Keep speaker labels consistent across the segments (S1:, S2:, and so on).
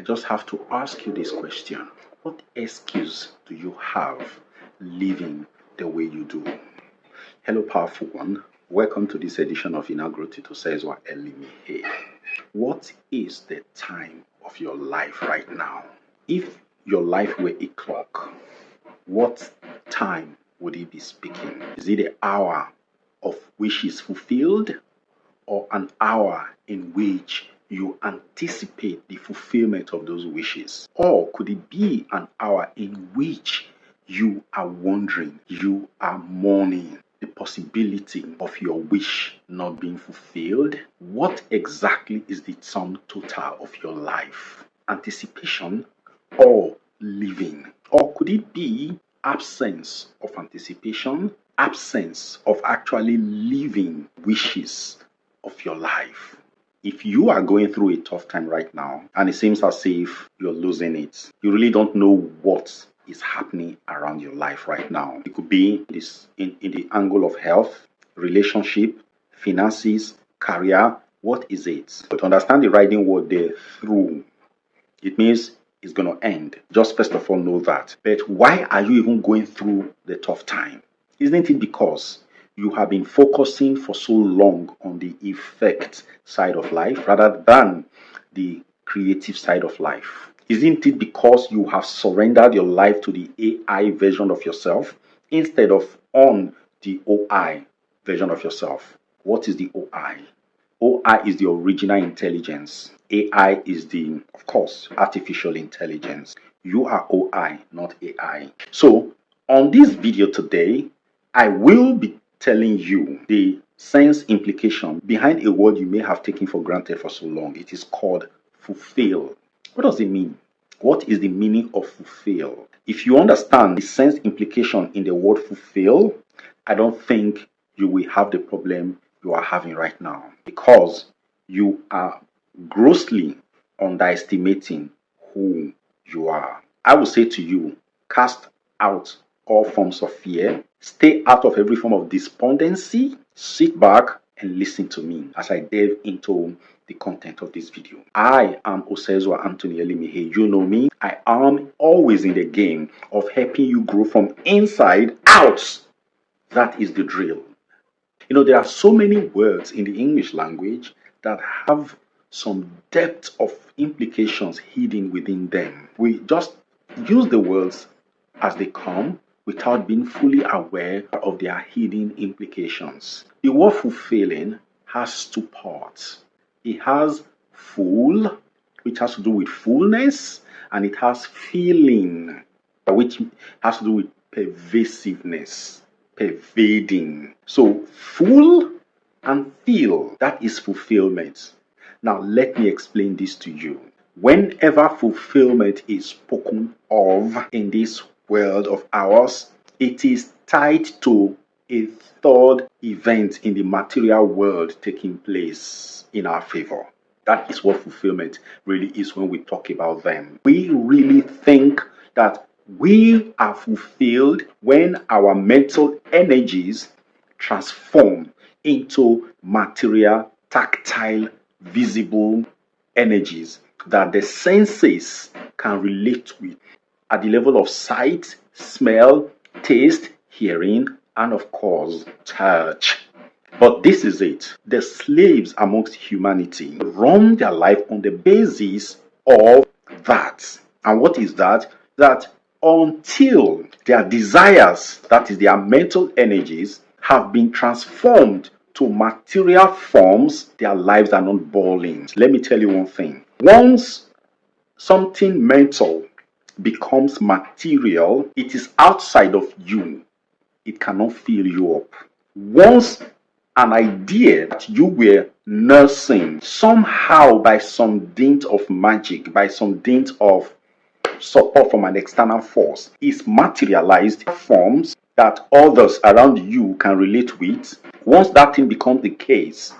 S1: just have to ask you this question. What excuse do you have living the way you do? Hello, powerful one. Welcome to this edition of Inaugural Tito Says What Elimi. What is the time of your life right now? If your life were a clock, what time would it be speaking? Is it the hour of which is fulfilled, or an hour in which you anticipate the fulfillment of those wishes? Or could it be an hour in which you are wondering, you are mourning the possibility of your wish not being fulfilled? What exactly is the sum total of your life? Anticipation or living? Or could it be absence of anticipation, absence of actually living wishes of your life? If you are going through a tough time right now and it seems as if you're losing it, you really don't know what is happening around your life right now. It could be this in the angle of health, relationship, finances, career. What is it? But understand the writing word there, through. It means it's going to end. Just first of all know that. But why are you even going through the tough time? Isn't it because you have been focusing for so long on the effect side of life rather than the creative side of life? Isn't it because you have surrendered your life to the AI version of yourself instead of on the OI version of yourself? What is the OI? OI is the original intelligence. AI is the, of course, artificial intelligence. You are OI, not AI. So, on this video today, I will be telling you the sense implication behind a word you may have taken for granted for so long. It is called fulfill. What does it mean? What is the meaning of fulfill? If you understand the sense implication in the word fulfill, I don't think you will have the problem you are having right now, because you are grossly underestimating who you are. I will say to you, cast out all forms of fear, stay out of every form of despondency, sit back and listen to me as I delve into the content of this video. I am Osezwa Anthony Elimihe. You know me. I am always in the game of helping you grow from inside out. That is the drill. You know, there are so many words in the English language that have some depth of implications hidden within them. We just use the words as they come without being fully aware of their hidden implications. The word fulfilling has two parts. It has full, which has to do with fullness, and it has feeling, which has to do with pervasiveness, pervading. So full and feel, that is fulfillment. Now let me explain this to you. Whenever fulfillment is spoken of in this world of ours, it is tied to a third event in the material world taking place in our favor. That is what fulfillment really is when we talk about them. We really think that we are fulfilled when our mental energies transform into material, tactile, visible energies that the senses can relate with at the level of sight, smell, taste, hearing, and of course, touch. But this is it. The slaves amongst humanity run their life on the basis of that. And what is that? That until their desires, that is their mental energies, have been transformed to material forms, their lives are not boring. Let me tell you one thing. Once something mental becomes material, it is outside of you. It cannot fill you up. Once an idea that you were nursing, somehow by some dint of magic, by some dint of support from an external force, is materialized forms that others around you can relate with, once that thing becomes the case,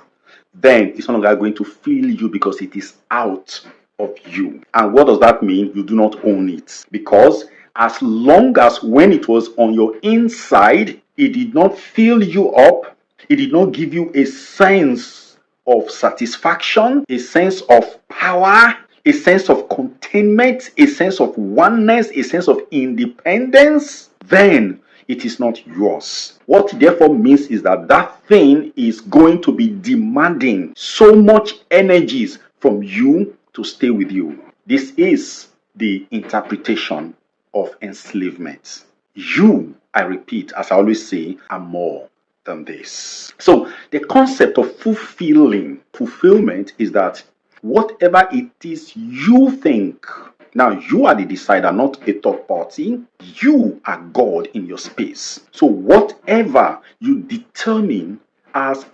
S1: then it's no longer going to fill you because it is out of you. And what does that mean? You do not own it. Because as long as when it was on your inside, it did not fill you up, it did not give you a sense of satisfaction, a sense of power, a sense of content, attainment, a sense of oneness, a sense of independence, then it is not yours. What it therefore means is that that thing is going to be demanding so much energies from you to stay with you. This is the interpretation of enslavement. You, I repeat, as I always say, are more than this. So the concept of fulfillment is that whatever it is you think, now you are the decider, not a third party. You are God in your space. So whatever you determine as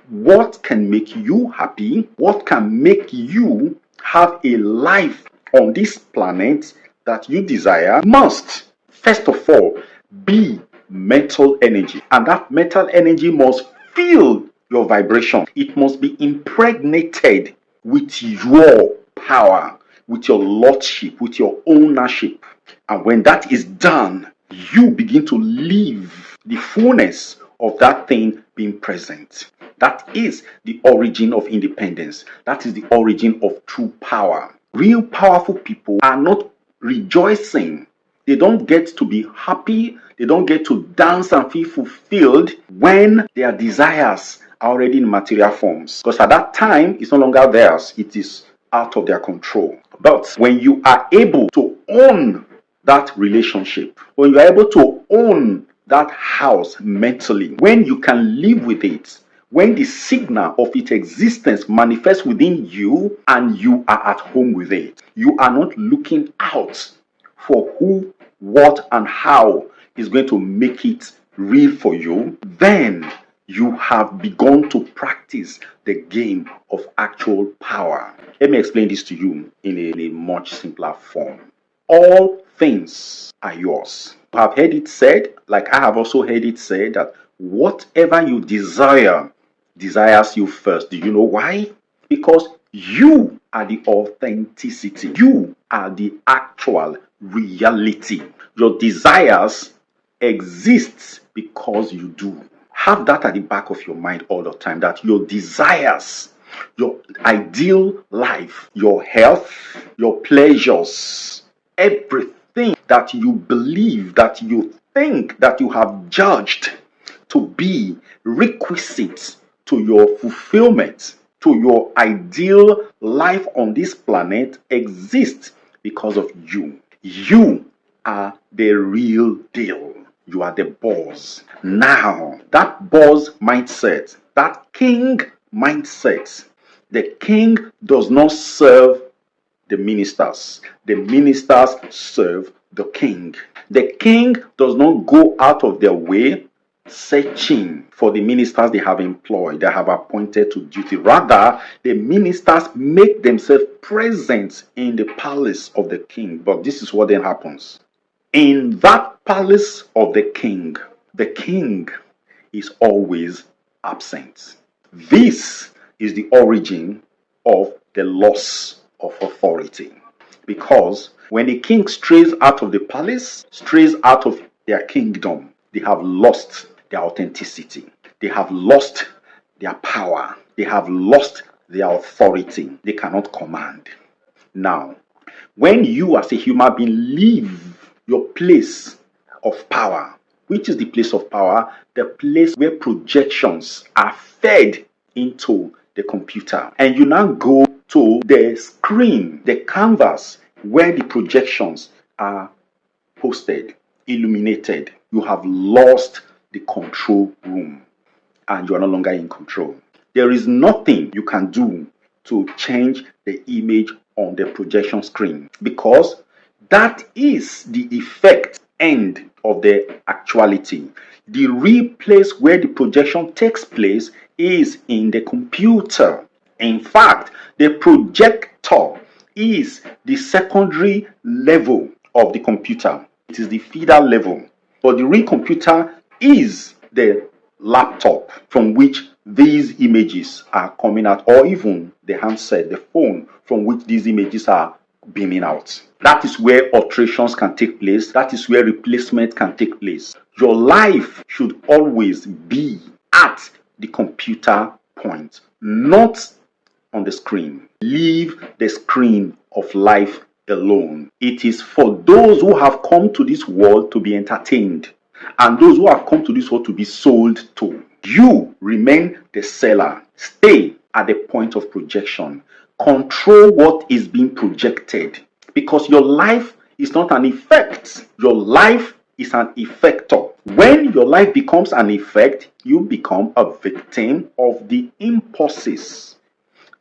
S1: what can make you happy, what can make you have a life on this planet that you desire, must first of all be mental energy. And that mental energy must feel your vibration. It must be impregnated with your power, with your lordship, with your ownership. And when that is done, you begin to live the fullness of that thing being present. That is the origin of independence. That is the origin of true power. Real powerful people are not rejoicing. They don't get to be happy. They don't get to dance and feel fulfilled when their desires are already in material forms. Because at that time, it's no longer theirs. It is out of their control. But when you are able to own that relationship, when you are able to own that house mentally, when you can live with it, when the signal of its existence manifests within you and you are at home with it, you are not looking out for who, what, and how is going to make it real for you, then you have begun to practice the game of actual power. Let me explain this to you in a much simpler form. All things are yours. You have heard it said, like I have also heard it said, that whatever you desire desires you first. Do you know why? Because you are the authenticity. You are the actual reality. Your desires exist because you do. Have that at the back of your mind all the time, that your desires, your ideal life, your health, your pleasures, everything that you believe, that you think, that you have judged to be requisite to your fulfillment, to your ideal life on this planet, exists because of you. You are the real deal. You are the boss. Now, that boss mindset, that king mindset, the king does not serve the ministers. The ministers serve the king. The king does not go out of their way searching for the ministers they have employed, they have appointed to duty. Rather, the ministers make themselves present in the palace of the king. But this is what then happens. In that palace of the king is always absent. This is the origin of the loss of authority. Because when the king strays out of the palace, strays out of their kingdom, they have lost their authenticity. They have lost their power. They have lost their authority. They cannot command. Now, when you as a human being leave your place of power, which is the place of power, the place where projections are fed into the computer, and you now go to the screen, the canvas where the projections are posted, illuminated, you have lost the control room and you are no longer in control. There is nothing you can do to change the image on the projection screen, because that is the effect end of the actuality. The real place where the projection takes place is in the computer. In fact, the projector is the secondary level of the computer. It is the feeder level. But the real computer is the laptop from which these images are coming out, or even the handset, the phone from which these images are beaming out. That is where alterations can take place. That is where replacement can take place. Your life should always be at the computer point, not on the screen. Leave the screen of life alone. It is for those who have come to this world to be entertained and those who have come to this world to be sold to. You remain the seller. Stay at the point of projection. Control what is being projected, because your life is not an effect. Your life is an effector. When your life becomes an effect, you become a victim of the impulses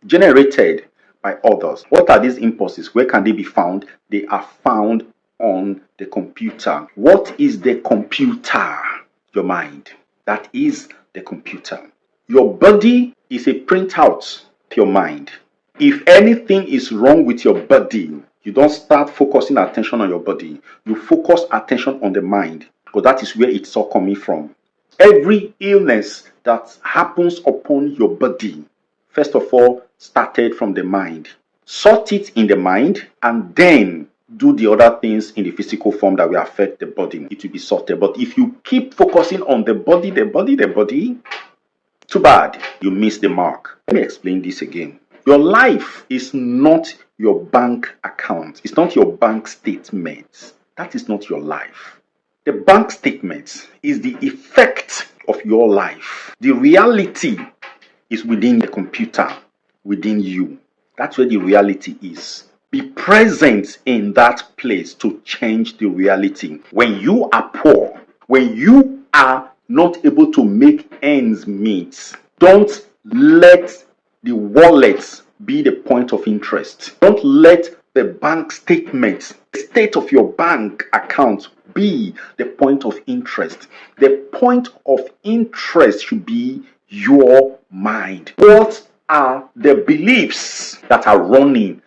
S1: generated by others. What are these impulses? Where can they be found? They are found on the computer. What is the computer? Your mind. That is the computer. Your body is a printout of your mind. If anything is wrong with your body, you don't start focusing attention on your body. You focus attention on the mind, because that is where it's all coming from. Every illness that happens upon your body, first of all, started from the mind. Sort it in the mind and then do the other things in the physical form that will affect the body. It will be sorted. But if you keep focusing on the body, too bad, you miss the mark. Let me explain this again. Your life is not your bank account. It's not your bank statement. That is not your life. The bank statement is the effect of your life. The reality is within the computer, within you. That's where the reality is. Be present in that place to change the reality. When you are poor, when you are not able to make ends meet, don't let the wallet be the point of interest. Don't let the bank statement, the state of your bank account, be the point of interest. The point of interest should be your mind. What are the beliefs that are running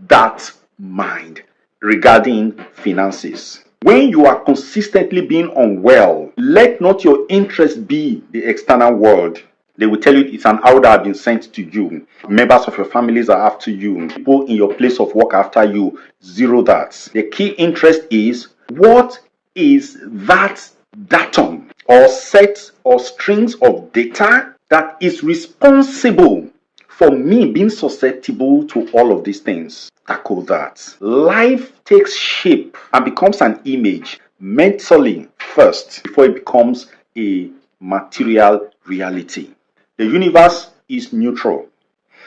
S1: that mind regarding finances? When you are consistently being unwell, let not your interest be the external world. They will tell you it's an arrow that has been sent to you. Members of your families are after you. People in your place of work are after you. Zero that. The key interest is, what is that datum or set or strings of data that is responsible for me being susceptible to all of these things? Tackle that. Life takes shape and becomes an image mentally first before it becomes a material reality. The universe is neutral.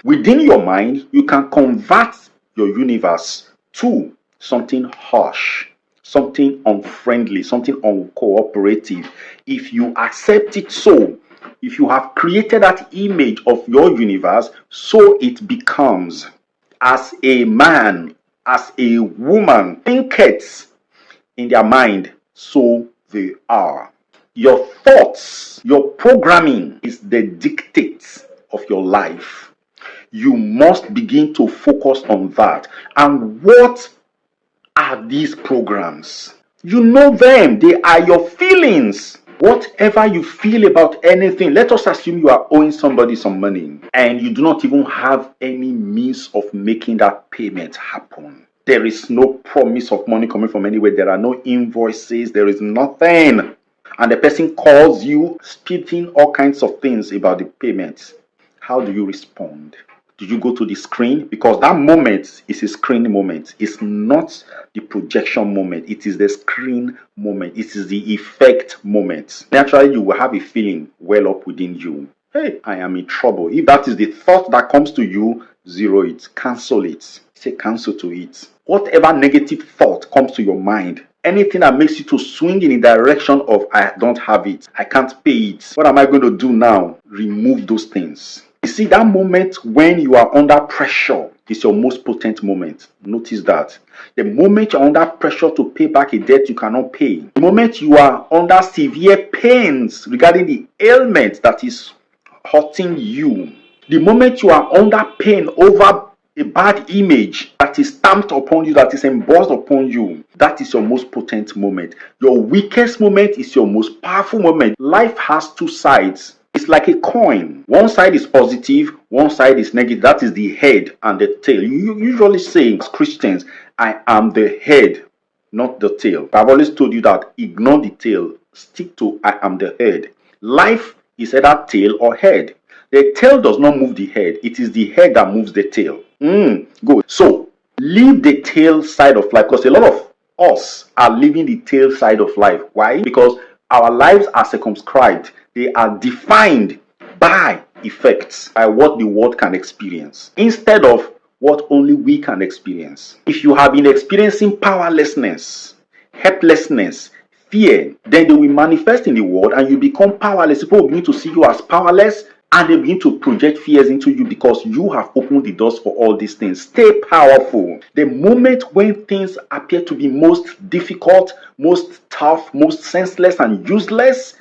S1: Within your mind, you can convert your universe to something harsh, something unfriendly, something uncooperative. If you accept it so, if you have created that image of your universe, so it becomes. As a man, as a woman thinketh in their mind, so they are. Your thoughts, your programming is the dictate of your life. You must begin to focus on that. And what are these programs? You know them. They are your feelings. Whatever you feel about anything, let us assume you are owing somebody some money and you do not even have any means of making that payment happen. There is no promise of money coming from anywhere. There are no invoices. There is nothing. And the person calls you, speaking all kinds of things about the payment. How do you respond? Do you go to the screen? Because that moment is a screen moment. It's not the projection moment. It is the screen moment. It is the effect moment. Naturally, you will have a feeling well up within you. Hey, I am in trouble. If that is the thought that comes to you, zero it. Cancel it. Say cancel to it. Whatever negative thought comes to your mind, anything that makes you to swing in the direction of, I don't have it, I can't pay it, what am I going to do now? Remove those things. You see, that moment when you are under pressure is your most potent moment. Notice that. The moment you're under pressure to pay back a debt you cannot pay, the moment you are under severe pains regarding the ailment that is hurting you, the moment you are under pain over a bad image that is stamped upon you, that is embossed upon you, that is your most potent moment. Your weakest moment is your most powerful moment. Life has two sides. It's like a coin. One side is positive, one side is negative. That is the head and the tail. You usually say, as Christians, I am the head, not the tail. I've always told you that ignore the tail. Stick to I am the head. Life is either tail or head. The tail does not move the head. It is the head that moves the tail. Good. So, Live the tail side of life, because a lot of us are living the tail side of life. Why? Because our lives are circumscribed, they are defined by effects, by what the world can experience, instead of what only we can experience. If you have been experiencing powerlessness, helplessness, fear, then they will manifest in the world and you become powerless. People will begin to see you as powerless and they begin to project fears into you because you have opened the doors for all these things. Stay powerful. The moment when things appear to be most difficult, most tough, most senseless and useless,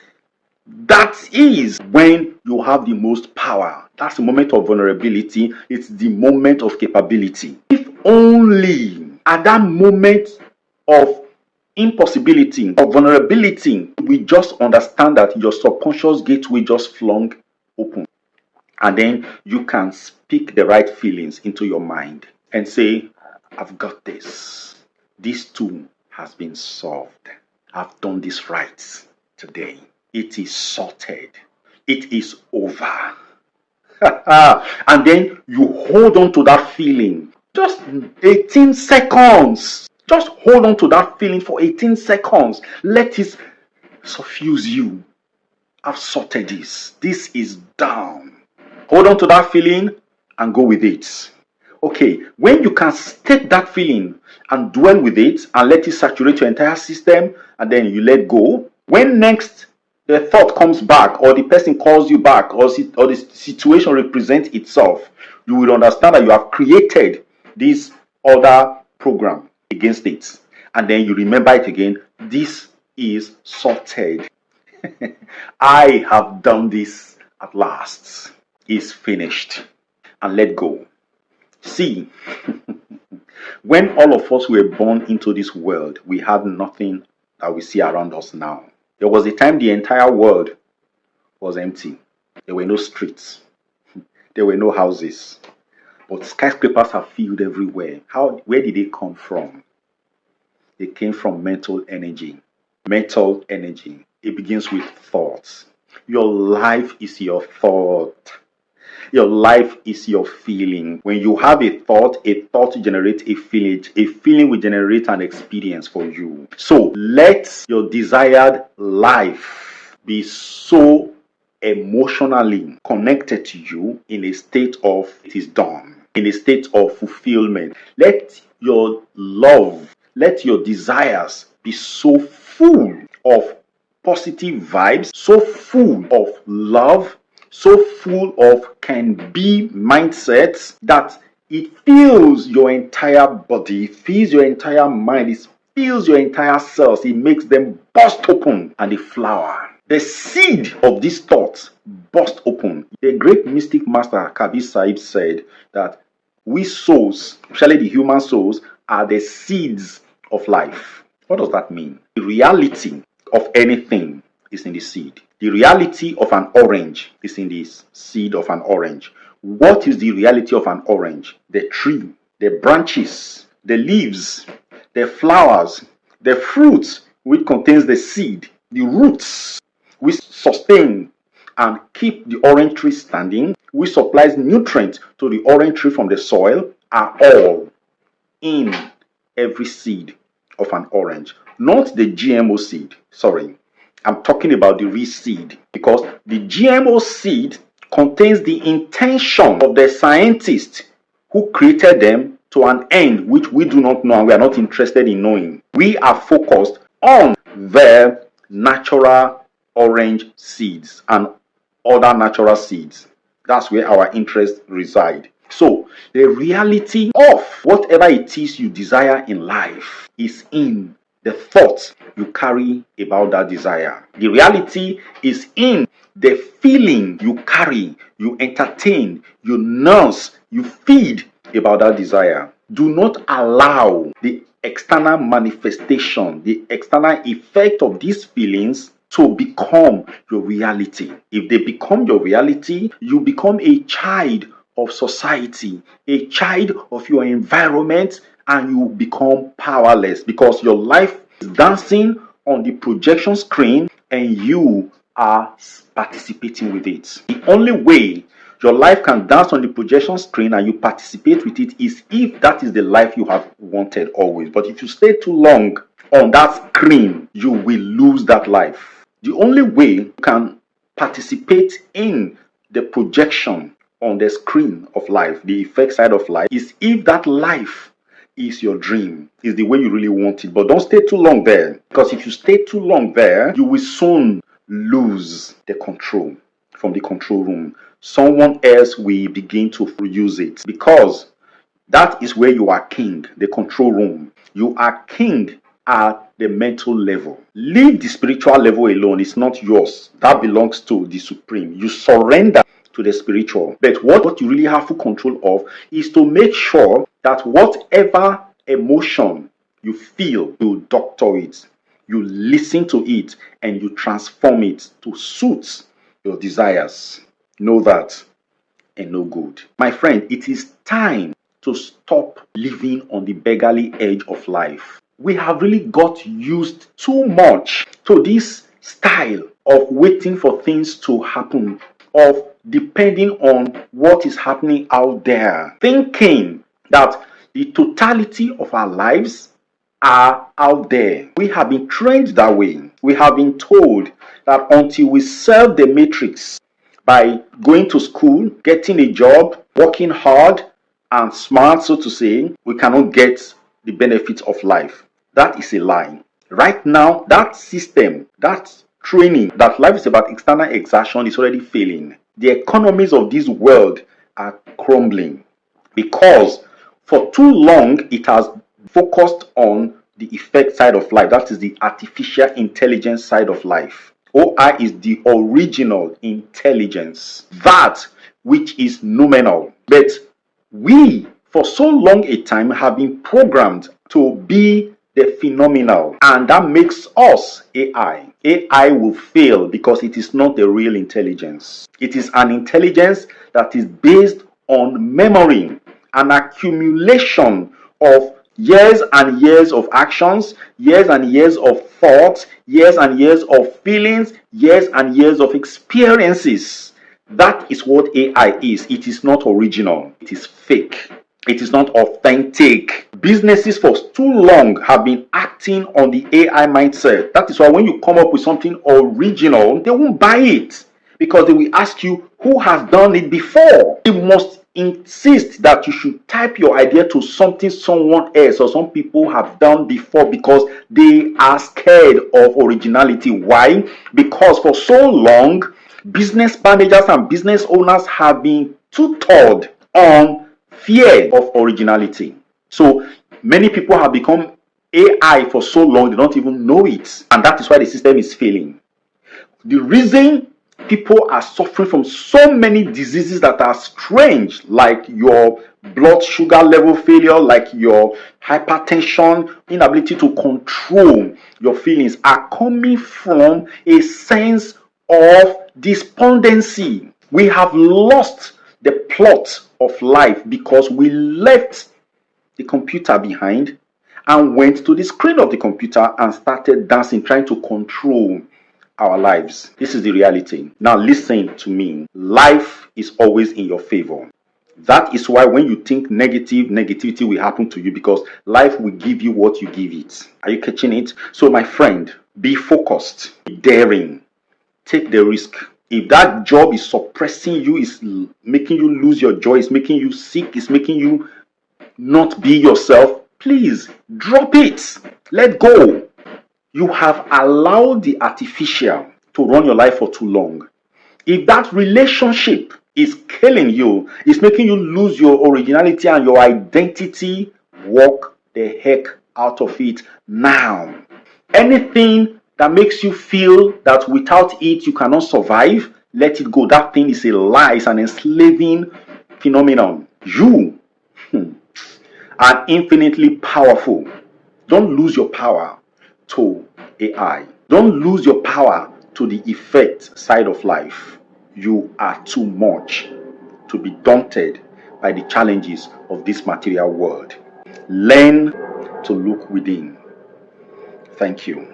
S1: that is when you have the most power. That's the moment of vulnerability. It's the moment of capability. If only at that moment of impossibility or vulnerability, we just understand that your subconscious gateway just flung open, and then you can speak the right feelings into your mind and say, I've got this. This too has been solved. I've done this right today. It is sorted. It is over. And then you hold on to that feeling. Just 18 seconds. Just hold on to that feeling for 18 seconds. Let it suffuse you. I've sorted this. This is down. Hold on to that feeling and go with it. Okay, when you can take that feeling and dwell with it and let it saturate your entire system, and then you let go, when next the thought comes back or the person calls you back or the situation represents itself, you will understand that you have created this other program against it. And then you remember it again. This is sorted. I have done this at last. It's finished. And let go. See, when all of us were born into this world, we had nothing that we see around us now. There was a time the entire world was empty. There were no streets. There were no houses. But skyscrapers are filled everywhere. Where did they come from? They came from mental energy. Mental energy. It begins with thoughts. Your life is your thought. Your life is your feeling. When you have a thought generates a feeling. A feeling will generate an experience for you. So let your desired life be so emotionally connected to you in a state of it is done, in a state of fulfillment. Let your love, let your desires be so full of positive vibes, so full of love, so full of can be mindsets that it fills your entire body, it fills your entire mind, it fills your entire cells, it makes them burst open and they flower. The seed of these thoughts burst open. The great mystic master Kabir Sahib said that we souls, especially the human souls, are the seeds of life. What does that mean? The reality of anything is in the seed. The reality of an orange is in the seed of an orange. What is the reality of an orange? The tree, the branches, the leaves, the flowers, the fruits which contains the seed, the roots which sustain and keep the orange tree standing, which supplies nutrients to the orange tree from the soil, are all in every seed of an orange. Not the GMO seed, sorry. I'm talking about the real seed, because the GMO seed contains the intention of the scientist who created them to an end which we do not know and we are not interested in knowing. We are focused on the natural orange seeds and other natural seeds. That's where our interest resides. So the reality of whatever it is you desire in life is in the thoughts you carry about that desire. The reality is in the feeling you carry, you entertain, you nurse, you feed about that desire. Do not allow the external manifestation, the external effect of these feelings to become your reality. If they become your reality, you become a child of society, a child of your environment, and you become powerless because your life is dancing on the projection screen and you are participating with it. The only way Your life can dance on the projection screen and you participate with it is if that is the life you have wanted always. But if you stay too long on that screen, you will lose that life. The only way you can participate in the projection on the screen of life, the effect side of life, is if that life is your dream, is the way you really want it. But don't stay too long there, because if you stay too long there, you will soon lose the control from the control room. Someone else will begin to use it, because that is where you are king, the control room. You are king at the mental level. Leave the spiritual level alone. It's not yours. That belongs to the supreme. You surrender to the spiritual. But what you really have full control of is to make sure that whatever emotion you feel, you doctor it, you listen to it, and you transform it to suit your desires. Know that and no good. My friend, it is time to stop living on the beggarly edge of life. We have really got used too much to this style of waiting for things to happen, of depending on what is happening out there, thinking that the totality of our lives are out there. We have been trained that way. We have been told that until we serve the matrix by going to school, getting a job, working hard and smart, so to say, we cannot get the benefits of life. That is a lie. Right now, that system, that training, that life is about external exertion is already failing. The economies of this world are crumbling because for too long it has focused on the effect side of life. That is the artificial intelligence side of life. OI is the original intelligence, that which is nominal. But we, for so long a time, have been programmed to be the phenomenal, and that makes us AI. AI will fail because it is not the real intelligence. It is an intelligence that is based on memory, an accumulation of years and years of actions, years and years of thoughts, years and years of feelings, years and years of experiences. That is what AI is. It is not original. It is fake. It is not authentic. Businesses for too long have been acting on the AI mindset. That is why when you come up with something original, they won't buy it, because they will ask you who has done it before. You must insist that you should type your idea to something someone else or some people have done before, because they are scared of originality. Why? Because for so long, business managers and business owners have been tutored on fear of originality. So many people have become AI for so long they don't even know it, and that is why the system is failing. The reason people are suffering from so many diseases that are strange, like your blood sugar level failure, like your hypertension, inability to control your feelings, are coming from a sense of despondency. We have lost the plot of life because we left the computer behind and went to the screen of the computer and started dancing, trying to control our lives. This is the reality. Now listen to me. Life is always in your favor. That is why when you think negativity will happen to you, because life will give you what you give it. Are you catching it? So my friend, be focused, be daring, take the risk. If that job is suppressing you, is making you lose your joy, is making you sick, is making you not be yourself, please drop it. Let go. You have allowed the artificial to run your life for too long. If that relationship is killing you, it's making you lose your originality and your identity, walk the heck out of it now. Anything that makes you feel that without it you cannot survive, let it go. That thing is a lie. It's an enslaving phenomenon. You are infinitely powerful. Don't lose your power to AI. Don't lose your power to the effect side of life. You are too much to be daunted by the challenges of this material world. Learn to look within. Thank you.